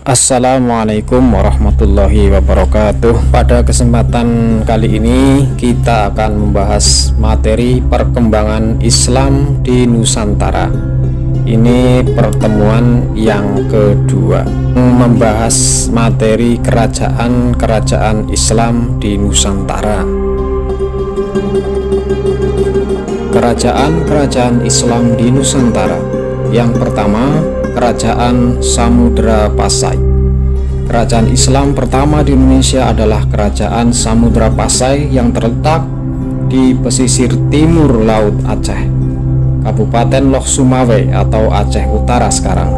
Assalamualaikum warahmatullahi wabarakatuh. Pada kesempatan kali ini kita akan membahas materi perkembangan Islam di Nusantara. Ini pertemuan yang kedua, membahas materi kerajaan-kerajaan Islam di Nusantara. Kerajaan-kerajaan Islam di Nusantara. Yang pertama, Kerajaan Samudra Pasai. Kerajaan Islam pertama di Indonesia adalah Kerajaan Samudra Pasai yang terletak di pesisir timur Laut Aceh, Kabupaten Loh Sumawe atau Aceh Utara sekarang.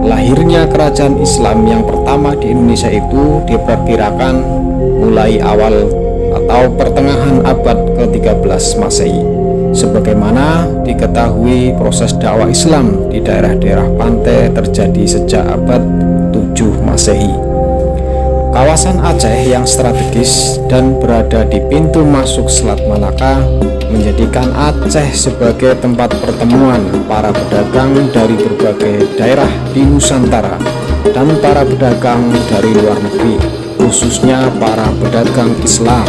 Lahirnya kerajaan Islam yang pertama di Indonesia itu diperkirakan mulai awal atau pertengahan abad ke-13 Masehi. Sebagaimana diketahui, proses dakwah Islam di daerah-daerah pantai terjadi sejak abad 7 Masehi. Kawasan Aceh yang strategis dan berada di pintu masuk Selat Malaka menjadikan Aceh sebagai tempat pertemuan para pedagang dari berbagai daerah di Nusantara dan para pedagang dari luar negeri, khususnya para pedagang Islam.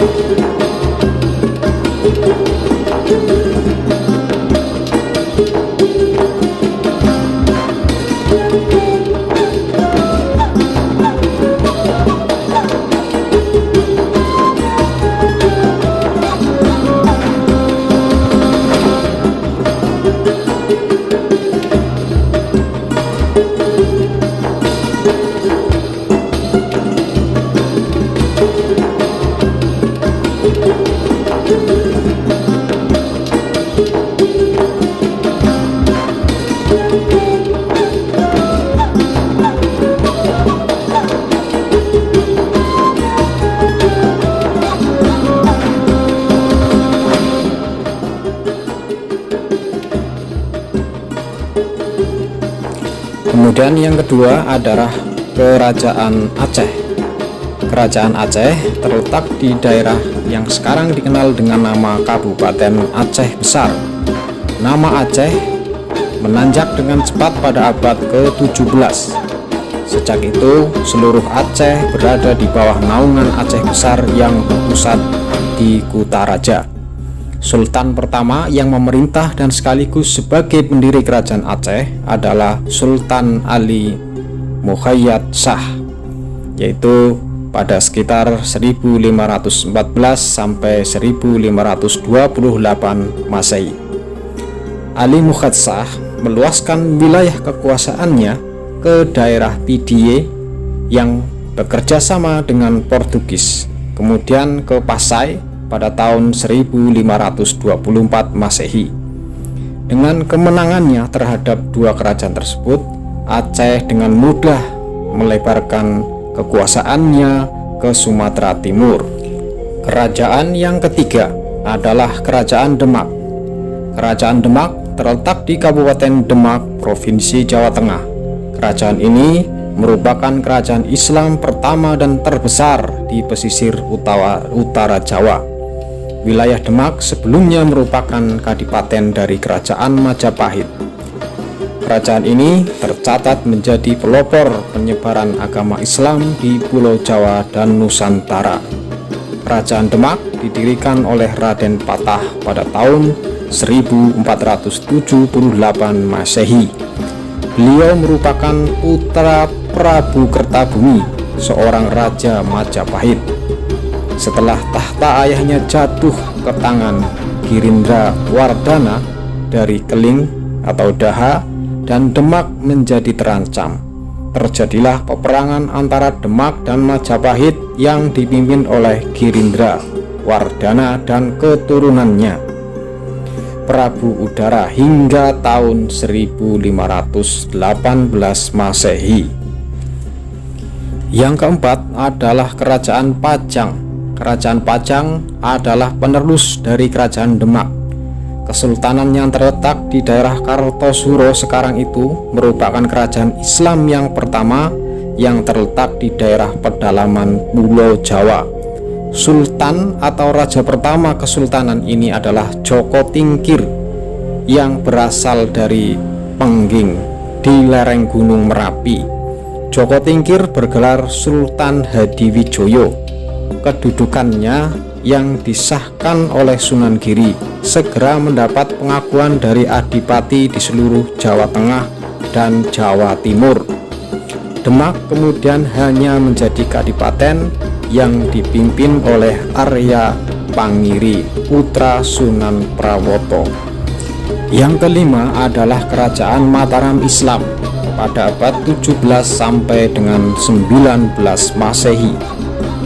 Kemudian yang kedua adalah Kerajaan Aceh. Kerajaan Aceh terletak di daerah yang sekarang dikenal dengan nama Kabupaten Aceh Besar. Nama Aceh menanjak dengan cepat pada abad ke-17. Sejak itu, seluruh Aceh berada di bawah naungan Aceh Besar yang berpusat di Kutaraja. Sultan pertama yang memerintah dan sekaligus sebagai pendiri kerajaan Aceh adalah Sultan Ali Mukhayyad Shah, yaitu pada sekitar 1514 sampai 1528 Masehi. Ali Mukhayyad Shah meluaskan wilayah kekuasaannya ke daerah Pidie yang bekerja sama dengan Portugis, kemudian ke Pasai pada tahun 1524 Masehi. Dengan kemenangannya terhadap dua kerajaan tersebut, Aceh dengan mudah melebarkan kekuasaannya ke Sumatera Timur. Kerajaan yang ketiga adalah Kerajaan Demak. Kerajaan Demak terletak di Kabupaten Demak, Provinsi Jawa Tengah. Kerajaan ini merupakan kerajaan Islam pertama dan terbesar di pesisir utara Jawa. Wilayah Demak sebelumnya merupakan kadipaten dari Kerajaan Majapahit. Kerajaan ini tercatat menjadi pelopor penyebaran agama Islam di Pulau Jawa dan Nusantara. Kerajaan Demak didirikan oleh Raden Patah pada tahun 1478 Masehi. Beliau merupakan putra Prabu Kertabumi, seorang raja Majapahit. Setelah tahta ayahnya jatuh ke tangan Girindra Wardana dari Keling atau Daha, dan Demak menjadi terancam, terjadilah peperangan antara Demak dan Majapahit yang dipimpin oleh Girindra Wardana dan keturunannya, Prabu Udara, hingga tahun 1518 Masehi. Yang keempat adalah Kerajaan Pajang. Kerajaan Pajang adalah penerus dari Kerajaan Demak. Kesultanan yang terletak di daerah Kartosuro sekarang itu merupakan kerajaan Islam yang pertama yang terletak di daerah pedalaman Pulau Jawa. Sultan atau raja pertama kesultanan ini adalah Joko Tingkir yang berasal dari Pengging di lereng Gunung Merapi. Joko Tingkir bergelar Sultan Hadiwijoyo. Kedudukannya yang disahkan oleh Sunan Giri segera mendapat pengakuan dari adipati di seluruh Jawa Tengah dan Jawa Timur. Demak kemudian hanya menjadi kadipaten yang dipimpin oleh Arya Pangiri, putra Sunan Prawoto. Yang kelima adalah Kerajaan Mataram Islam pada abad 17 sampai dengan 19 Masehi.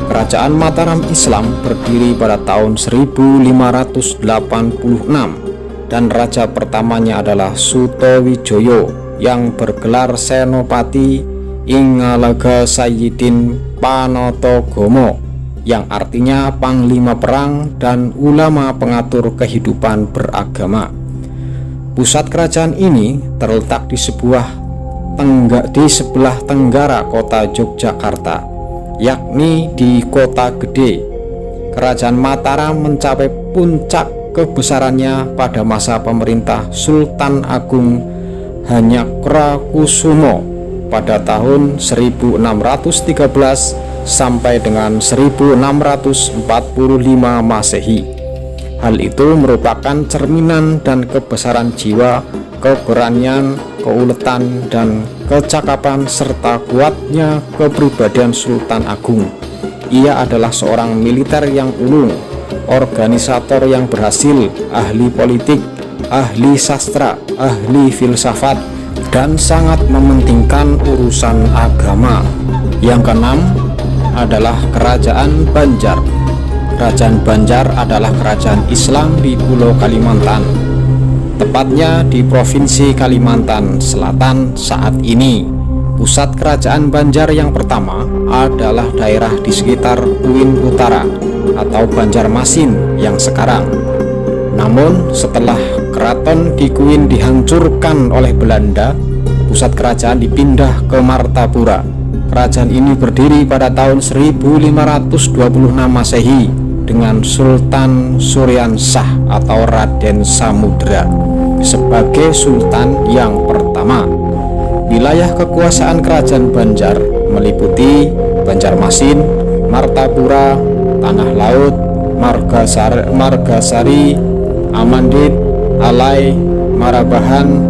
Kerajaan Mataram Islam berdiri pada tahun 1586 dan raja pertamanya adalah Sutowijoyo yang bergelar Senopati Ingalaga Sayyidin Panotogomo, yang artinya panglima perang dan ulama pengatur kehidupan beragama. Pusat kerajaan ini terletak di sebelah tenggara kota Yogyakarta, yakni di Kota Gede. Kerajaan Mataram mencapai puncak kebesarannya pada masa pemerintah Sultan Agung Hanyakrokusumo pada tahun 1613 sampai dengan 1645 Masehi. Hal itu merupakan cerminan dan kebesaran jiwa, keberanian, keuletan, dan kecakapan serta kuatnya kepribadian Sultan Agung. Ia adalah seorang militer yang ulung, organisator yang berhasil, ahli politik, ahli sastra, ahli filsafat, dan sangat mementingkan urusan agama. Yang keenam adalah Kerajaan Banjar. Kerajaan Banjar adalah kerajaan Islam di Pulau Kalimantan, tepatnya di Provinsi Kalimantan Selatan saat ini. Pusat kerajaan Banjar yang pertama adalah daerah di sekitar Uin Utara atau Banjarmasin yang sekarang. Namun setelah keraton di Kuin dihancurkan oleh Belanda, pusat kerajaan dipindah ke Martapura. Kerajaan ini berdiri pada tahun 1526 Masehi dengan Sultan Suryansah atau Raden Samudra sebagai sultan yang pertama. Wilayah kekuasaan kerajaan Banjar meliputi Banjarmasin, Martapura, Tanah Laut, Margasari, Amandit, Alai, Marabahan,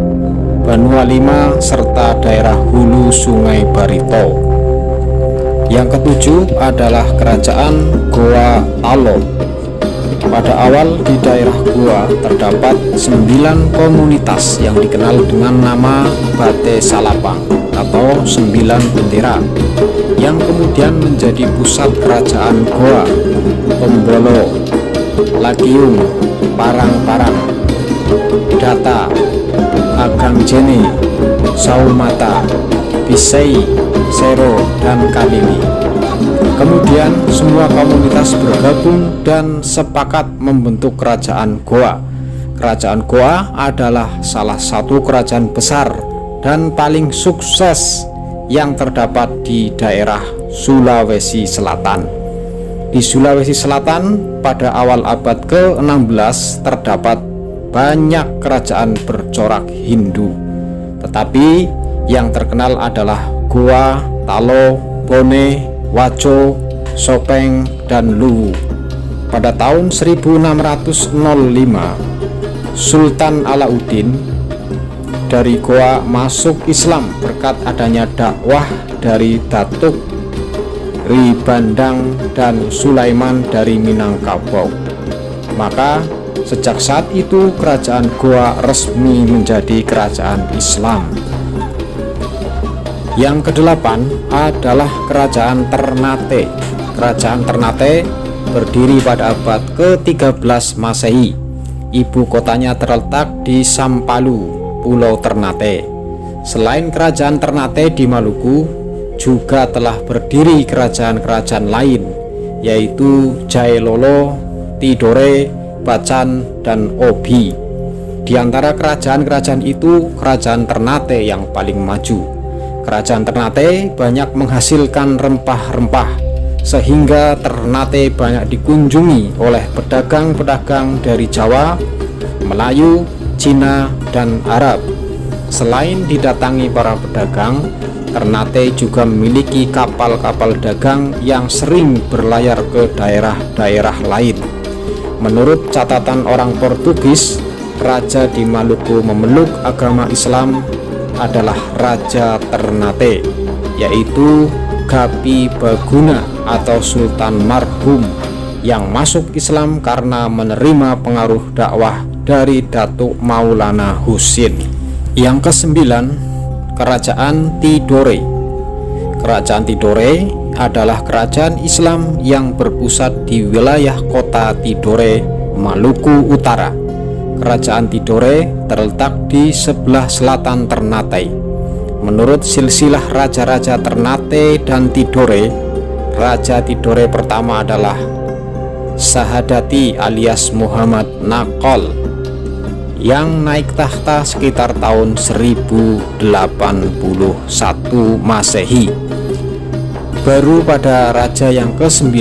Banua5 serta daerah hulu Sungai Barito. Yang ketujuh adalah Kerajaan Goa Talo. Pada awal di daerah Goa terdapat 9 komunitas yang dikenal dengan nama Bate Salapang atau 9 bendera, yang kemudian menjadi pusat kerajaan Goa: Tombolo, Lakiung, Parang-Parang, Data, Agangjene, Saumata, Bisei, Sero, dan Kalili. Kemudian semua komunitas bergabung dan sepakat membentuk Kerajaan Goa. Kerajaan Goa adalah salah satu kerajaan besar dan paling sukses yang terdapat di daerah Sulawesi Selatan. Di Sulawesi Selatan pada awal abad ke-16 terdapat banyak kerajaan bercorak Hindu, tetapi yang terkenal adalah Goa, Talo, Bone, Wajo, Sopeng, dan Luwu. Pada tahun 1605 Sultan Alauddin dari Goa masuk Islam berkat adanya dakwah dari Datuk Ribandang dan Sulaiman dari Minangkabau. Maka sejak saat itu kerajaan Goa resmi menjadi kerajaan Islam. Yang kedelapan adalah Kerajaan Ternate. Kerajaan Ternate berdiri pada abad ke-13 Masehi. Ibu kotanya terletak di Sampalu, Pulau Ternate. Selain Kerajaan Ternate di Maluku, juga telah berdiri kerajaan-kerajaan lain, yaitu Jailolo, Tidore, Bacan, dan Obi. Di antara kerajaan-kerajaan itu, Kerajaan Ternate yang paling maju. Kerajaan Ternate banyak menghasilkan rempah-rempah, sehingga Ternate banyak dikunjungi oleh pedagang-pedagang dari Jawa, Melayu, Cina, dan Arab. Selain didatangi para pedagang, Ternate juga memiliki kapal-kapal dagang yang sering berlayar ke daerah-daerah lain. Menurut catatan orang Portugis, raja di Maluku memeluk agama Islam adalah Raja Ternate, yaitu Gapi Baguna atau Sultan Marhum, yang masuk Islam karena menerima pengaruh dakwah dari Datuk Maulana Husin. Yang kesembilan, Kerajaan Tidore. Kerajaan Tidore adalah kerajaan Islam yang berpusat di wilayah kota Tidore, Maluku Utara. Kerajaan Tidore terletak di sebelah selatan Ternate. Menurut silsilah raja-raja Ternate dan Tidore, Raja Tidore pertama adalah Sahadati alias Muhammad Nakol, yang naik tahta sekitar tahun 1081 Masehi. Baru pada raja yang ke-9,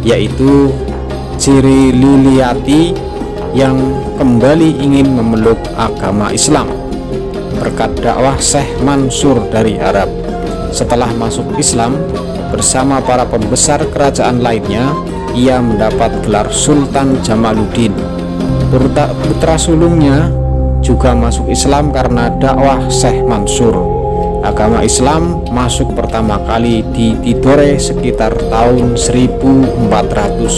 yaitu Ciri Liliati, yang kembali ingin memeluk agama Islam berkat dakwah Syekh Mansur dari Arab. Setelah masuk Islam bersama para pembesar kerajaan lainnya, ia mendapat gelar Sultan Jamaluddin. Putra sulungnya juga masuk Islam karena dakwah Syekh Mansur. Agama Islam masuk pertama kali di Tidore sekitar tahun 1471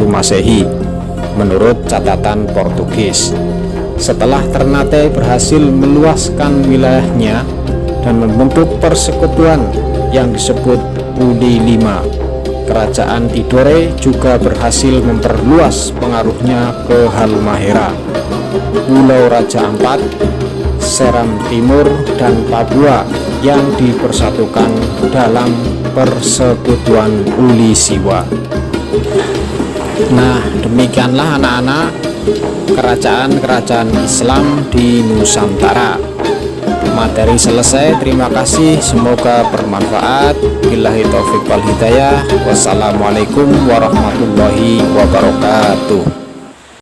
Masehi menurut catatan Portugis. Setelah Ternate berhasil meluaskan wilayahnya dan membentuk persekutuan yang disebut Uli V, Kerajaan Tidore juga berhasil memperluas pengaruhnya ke Halmahera, Pulau Raja Ampat, Seram Timur, dan Papua yang dipersatukan dalam Persekutuan Uli Siwa. Nah, demikianlah anak-anak kerajaan-kerajaan Islam di Nusantara. Materi selesai, terima kasih, semoga bermanfaat. Billahi taufiq wal hidayah. Wassalamualaikum warahmatullahi wabarakatuh.